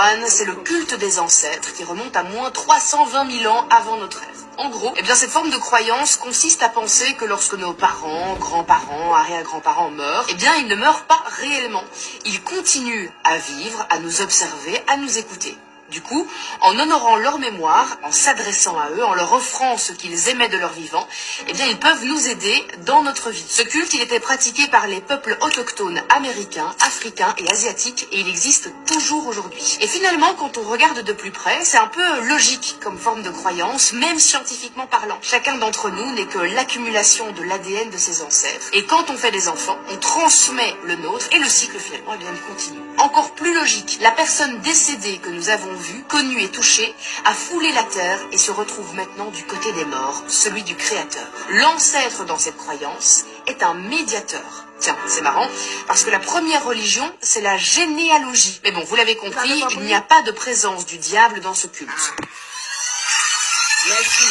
1, c'est le culte des ancêtres qui remonte à moins 320 000 ans avant notre ère. En gros, eh bien, cette forme de croyance consiste à penser que lorsque nos parents, grands-parents, arrière-grands-parents meurent, eh bien, ils ne meurent pas réellement. Ils continuent à vivre, à nous observer, à nous écouter. Du coup, en honorant leur mémoire, en s'adressant à eux, en leur offrant ce qu'ils aimaient de leur vivant, eh bien, ils peuvent nous aider dans notre vie. Ce culte, il était pratiqué par les peuples autochtones américains, africains et asiatiques, et il existe toujours aujourd'hui. Et finalement, quand on regarde de plus près, c'est un peu logique comme forme de croyance, même scientifiquement parlant. Chacun d'entre nous n'est que l'accumulation de l'ADN de ses ancêtres. Et quand on fait des enfants, on transmet le nôtre, et le cycle finalement, eh bien, il continue. Encore plus logique, la personne décédée que nous avons vue, connue et touchée, a foulé la terre et se retrouve maintenant du côté des morts, celui du Créateur. L'ancêtre dans cette croyance est un médiateur. Tiens, c'est marrant, parce que la première religion, c'est la généalogie. Mais bon, vous l'avez compris, il n'y a pas de présence du diable dans ce culte. Merci.